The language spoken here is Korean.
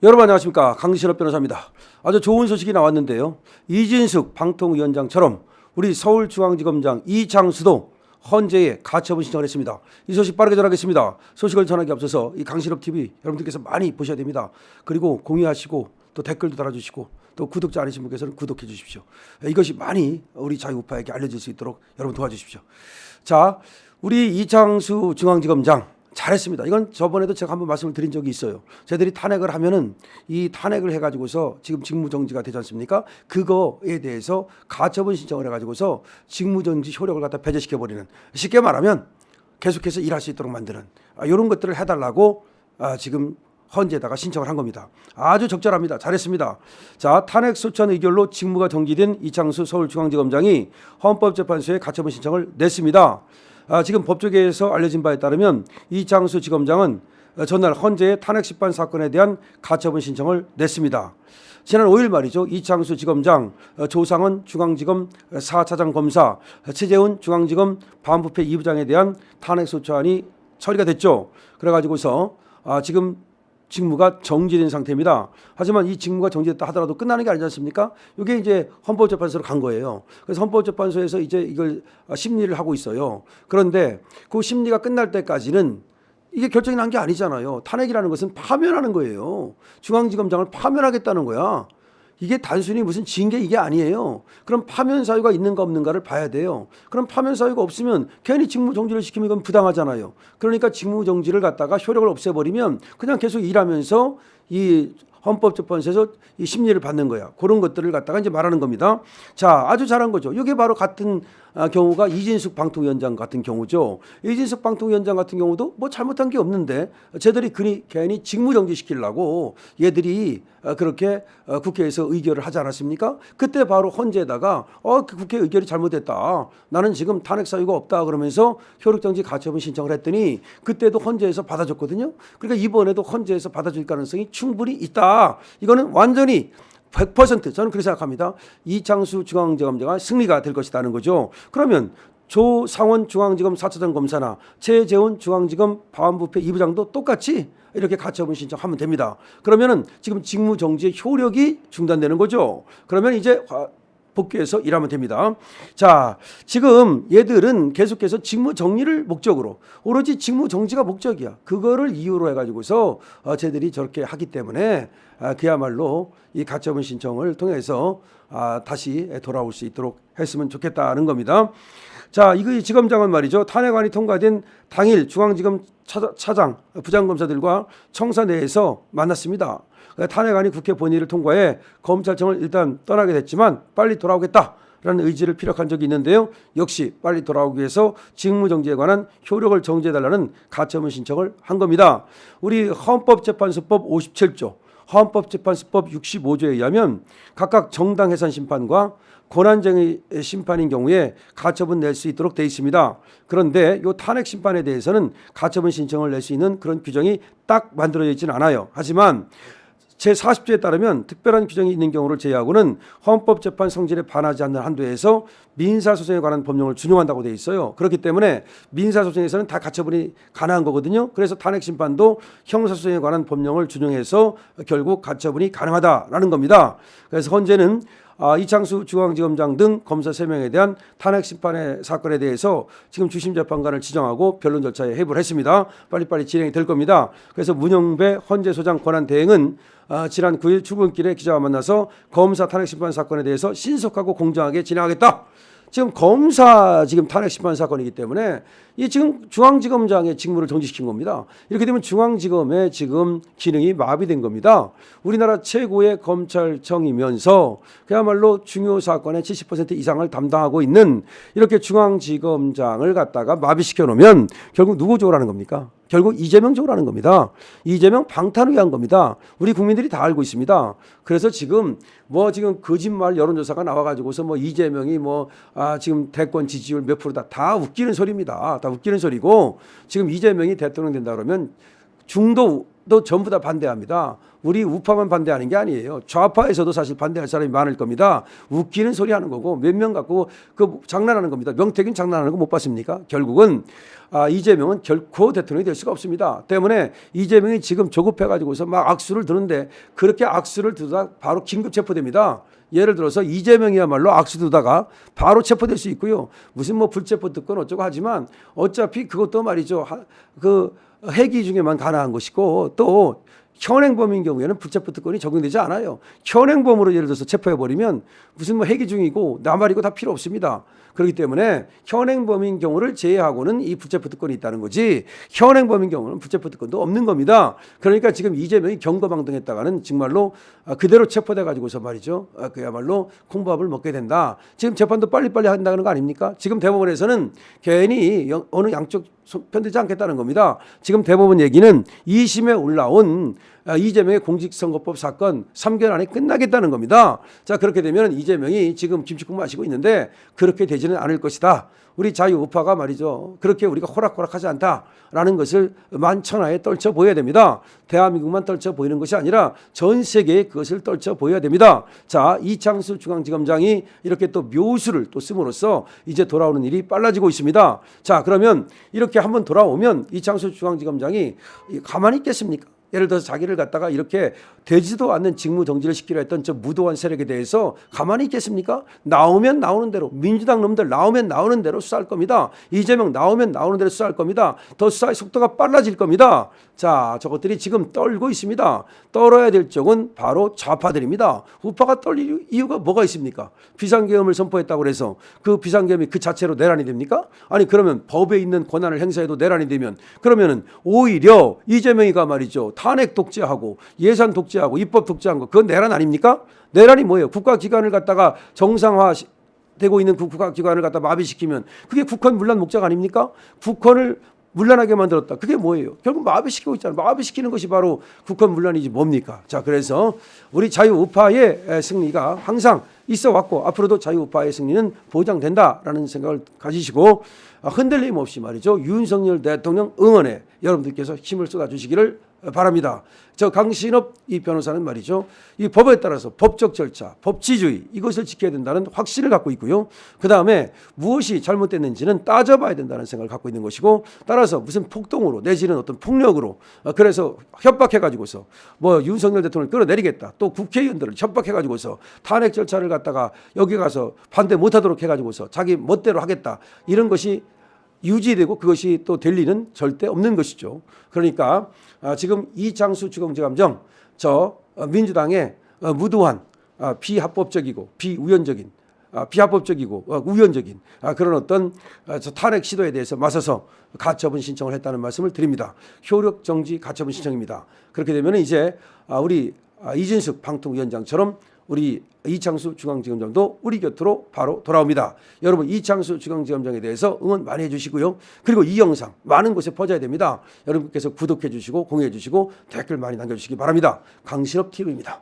여러분 안녕하십니까, 강신업 변호사입니다. 아주 좋은 소식이 나왔는데요. 이진숙 방통위원장처럼 우리 서울중앙지검장 이창수도 헌재에 가처분 신청을 했습니다. 이 소식 빠르게 전하겠습니다. 소식을 전하기 앞서서 이 강신업 TV 여러분들께서 많이 보셔야 됩니다. 그리고 공유하시고 또 댓글도 달아주시고 또 구독자 아니신 분께서는 구독해 주십시오. 이것이 많이 우리 자유우파에게 알려질 수 있도록 여러분 도와주십시오. 자, 우리 이창수 중앙지검장 잘했습니다. 이건 저번에도 제가 한번 말씀을 드린 적이 있어요. 저희들이 탄핵을 하면은 이 탄핵을 해가지고서 지금 직무정지가 되지 않습니까? 그거에 대해서 가처분 신청을 해가지고서 직무정지 효력을 갖다 배제시켜버리는, 쉽게 말하면 계속해서 일할 수 있도록 만드는 이런 것들을 해달라고 지금 헌재에다가 신청을 한 겁니다. 아주 적절합니다. 잘했습니다. 자, 탄핵 소추안 의결로 직무가 정지된 이창수 서울중앙지검장이 헌법재판소에 가처분 신청을 냈습니다. 지금 법조계에서 알려진 바에 따르면 이창수 지검장은 전날 헌재에 탄핵 심판 사건에 대한 가처분 신청을 냈습니다. 지난 5일 말이죠. 이창수 지검장, 조상원 중앙지검 4차장 검사, 최재훈 중앙지검 반부패 2부장에 대한 탄핵 소추안이 처리가 됐죠. 그래가지고서 지금 직무가 정지된 상태입니다. 하지만 이 직무가 정지됐다 하더라도 끝나는 게 아니지 않습니까? 이게 이제 헌법재판소로 간 거예요. 그래서 헌법재판소에서 이제 이걸 심리를 하고 있어요. 그런데 그 심리가 끝날 때까지는 이게 결정이 난 게 아니잖아요. 탄핵이라는 것은 파면하는 거예요. 중앙지검장을 파면하겠다는 거야. 이게 단순히 무슨 징계 이게 아니에요. 그럼 파면 사유가 있는가 없는가를 봐야 돼요. 그럼 파면 사유가 없으면 괜히 직무 정지를 시키면 이건 부당하잖아요. 그러니까 직무 정지를 갖다가 효력을 없애버리면 그냥 계속 일하면서 이 헌법재판소에서 이 심리를 받는 거야. 그런 것들을 갖다가 이제 말하는 겁니다. 자, 아주 잘한 거죠. 이게 바로 같은 경우가 이진숙 방통위원장 같은 경우죠. 이진숙 방통위원장 같은 경우도 뭐 잘못한 게 없는데 쟤들이 괜히 직무정지 시키려고 얘들이 그렇게 국회에서 의결을 하지 않았습니까? 그때 바로 헌재에다가 그 국회 의결이 잘못됐다. 나는 지금 탄핵 사유가 없다 그러면서 효력정지 가처분 신청을 했더니 그때도 헌재에서 받아줬거든요. 그러니까 이번에도 헌재에서 받아줄 가능성이 충분히 있다. 이거는 완전히 100% 저는 그렇게 생각합니다. 이창수 중앙지검장가 승리가 될 것이라는 거죠. 그러면 조상원 중앙지검 4차장 검사나 최재훈 중앙지검 반부패 2부장도 똑같이 이렇게 가처분 신청하면 됩니다. 그러면은 지금 직무정지의 효력이 중단되는 거죠. 그러면 이제 복귀해서 일하면 됩니다. 자, 지금 얘들은 계속해서 직무 정리를 목적으로, 오로지 직무 정지가 목적이야. 그거를 이유로 해가지고서 쟤들이 저렇게 하기 때문에 그야말로 이 가처분 신청을 통해서 다시 돌아올 수 있도록 했으면 좋겠다는 겁니다. 자, 이 지검장은 말이죠. 탄핵안이 통과된 당일 중앙지검 차장, 부장검사들과 청사 내에서 만났습니다. 탄핵안이 국회 본회의를 통과해 검찰청을 일단 떠나게 됐지만 빨리 돌아오겠다라는 의지를 피력한 적이 있는데요. 역시 빨리 돌아오기 위해서 직무정지에 관한 효력을 정지해달라는 가처분 신청을 한 겁니다. 우리 헌법재판소법 57조, 헌법재판소법 65조에 의하면 각각 정당 해산 심판과 권한쟁의 심판인 경우에 가처분 낼 수 있도록 되어 있습니다. 그런데 이 탄핵 심판에 대해서는 가처분 신청을 낼 수 있는 그런 규정이 딱 만들어져 있지는 않아요. 하지만 제40조에 따르면 특별한 규정이 있는 경우를 제외하고는 헌법재판 성질에 반하지 않는 한도에서 민사소송에 관한 법령을 준용한다고 되어 있어요. 그렇기 때문에 민사소송에서는 다 가처분이 가능한 거거든요. 그래서 탄핵심판도 형사소송에 관한 법령을 준용해서 결국 가처분이 가능하다라는 겁니다. 그래서 헌재는 이창수 중앙지검장 등 검사 3명에 대한 탄핵심판의 사건에 대해서 지금 주심재판관을 지정하고 변론 절차에 해부를 했습니다. 빨리빨리 진행이 될 겁니다. 그래서 문영배 헌재소장 권한대행은 지난 9일 출근길에 기자와 만나서 검사 탄핵심판 사건에 대해서 신속하고 공정하게 진행하겠다. 지금 검사 지금 탄핵 심판 사건이기 때문에 이 지금 중앙지검장의 직무를 정지시킨 겁니다. 이렇게 되면 중앙지검의 지금 기능이 마비된 겁니다. 우리나라 최고의 검찰청이면서 그야말로 중요 사건의 70% 이상을 담당하고 있는 이렇게 중앙지검장을 갖다가 마비시켜 놓으면 결국 누구 좋으라는 겁니까? 결국 이재명 좋으라는 겁니다. 이재명 방탄을 위한 겁니다. 우리 국민들이 다 알고 있습니다. 그래서 지금 지금 거짓말 여론조사가 나와가지고서 이재명이 지금 대권 지지율 몇 프로다 다 웃기는 소리입니다. 다 웃기는 소리고 지금 이재명이 대통령 된다 그러면 중도도 전부 다 반대합니다. 우리 우파만 반대하는 게 아니에요. 좌파에서도 사실 반대할 사람이 많을 겁니다. 웃기는 소리 하는 거고 몇 명 갖고 그 장난하는 겁니다. 명태균 장난하는 거 못 봤습니까? 결국은 이재명은 결코 대통령이 될 수가 없습니다. 때문에 이재명이 지금 조급해가지고서 막 악수를 드는데 그렇게 악수를 두다 바로 긴급 체포됩니다. 예를 들어서 이재명이야말로 악수 두다가 바로 체포될 수 있고요. 무슨 뭐 불체포 특권 어쩌고 하지만 어차피 그것도 말이죠. 그 회기 중에만 가능한 것이고 또 현행범인 경우에는 불체포 특권이 적용되지 않아요. 현행범으로 예를 들어서 체포해버리면 무슨 뭐 회기 중이고 나발이고 다 필요 없습니다. 그렇기 때문에 현행범인 경우를 제외하고는 이 불체포 특권이 있다는 거지 현행범인 경우는 불체포 특권도 없는 겁니다. 그러니까 지금 이재명이 경거망동했다가는 정말로 그대로 체포돼 가지고서 말이죠. 그야말로 콩밥을 먹게 된다. 지금 재판도 빨리빨리 한다는 거 아닙니까? 지금 대법원에서는 괜히 어느 양쪽 편들지 않겠다는 겁니다. 지금 대법원 얘기는 2심에 올라온 이재명의 공직선거법 사건 3개월 안에 끝나겠다는 겁니다. 자, 그렇게 되면 이재명이 지금 김치국 마시고 있는데 그렇게 되지는 않을 것이다. 우리 자유우파가 말이죠. 그렇게 우리가 호락호락하지 않다라는 것을 만천하에 떨쳐 보여야 됩니다. 대한민국만 떨쳐 보이는 것이 아니라 전 세계에 그것을 떨쳐 보여야 됩니다. 자, 이창수 중앙지검장이 이렇게 또 묘수를 또 씀으로써 이제 돌아오는 일이 빨라지고 있습니다. 자, 그러면 이렇게 한번 돌아오면 이창수 중앙지검장이 가만히 있겠습니까? 예를 들어서 자기를 갖다가 이렇게 되지도 않는 직무 정지를 시키려 했던 저 무도한 세력에 대해서 가만히 있겠습니까? 나오면 나오는 대로 민주당 놈들 나오면 나오는 대로 수사할 겁니다. 이재명 나오면 나오는 대로 수사할 겁니다. 더 수사의 속도가 빨라질 겁니다. 자, 저것들이 지금 떨고 있습니다. 떨어야 될 쪽은 바로 좌파들입니다. 우파가 떨릴 이유가 뭐가 있습니까? 비상계엄을 선포했다고 해서 그 비상계엄이 그 자체로 내란이 됩니까? 아니 그러면 법에 있는 권한을 행사해도 내란이 되면 그러면은 오히려 이재명이가 말이죠. 탄핵 독재하고 예산 독재하고 입법 독재한 거 그건 내란 아닙니까? 내란이 뭐예요? 국가기관을 갖다가 정상화되고 있는 그 국가기관을 갖다 마비시키면 그게 국헌 문란 목적 아닙니까? 국헌을 문란하게 만들었다. 그게 뭐예요? 결국 마비시키고 있잖아요. 마비시키는 것이 바로 국헌 문란이지 뭡니까? 자, 그래서 우리 자유우파의 승리가 항상 있어 왔고 앞으로도 자유우파의 승리는 보장된다라는 생각을 가지시고 흔들림 없이 말이죠. 윤석열 대통령 응원에 여러분들께서 힘을 쏟아주시기를 바랍니다. 저 강신업 이 변호사는 말이죠. 이 법에 따라서 법적 절차, 법치주의 이것을 지켜야 된다는 확신을 갖고 있고요. 그다음에 무엇이 잘못됐는지는 따져봐야 된다는 생각을 갖고 있는 것이고 따라서 무슨 폭동으로 내지는 어떤 폭력으로 그래서 협박해가지고서 뭐 윤석열 대통령을 끌어내리겠다. 또 국회의원들을 협박해가지고서 탄핵 절차를 갖다가 여기 가서 반대 못하도록 해가지고서 자기 멋대로 하겠다. 이런 것이 유지되고 그것이 또 될 일은 절대 없는 것이죠. 그러니까 지금 이창수 주경지검장 저 민주당의 무도한 비합법적이고 비우연적인 비합법적이고 우연적인 그런 어떤 탄핵 시도에 대해서 맞서서 가처분 신청을 했다는 말씀을 드립니다. 효력 정지 가처분 신청입니다. 그렇게 되면 이제 우리 이진숙 방통위원장처럼 우리 이창수 중앙지검장도 우리 곁으로 바로 돌아옵니다. 여러분 이창수 중앙지검장에 대해서 응원 많이 해주시고요. 그리고 이 영상 많은 곳에 퍼져야 됩니다. 여러분께서 구독해 주시고 공유해 주시고 댓글 많이 남겨주시기 바랍니다. 강신업 TV입니다.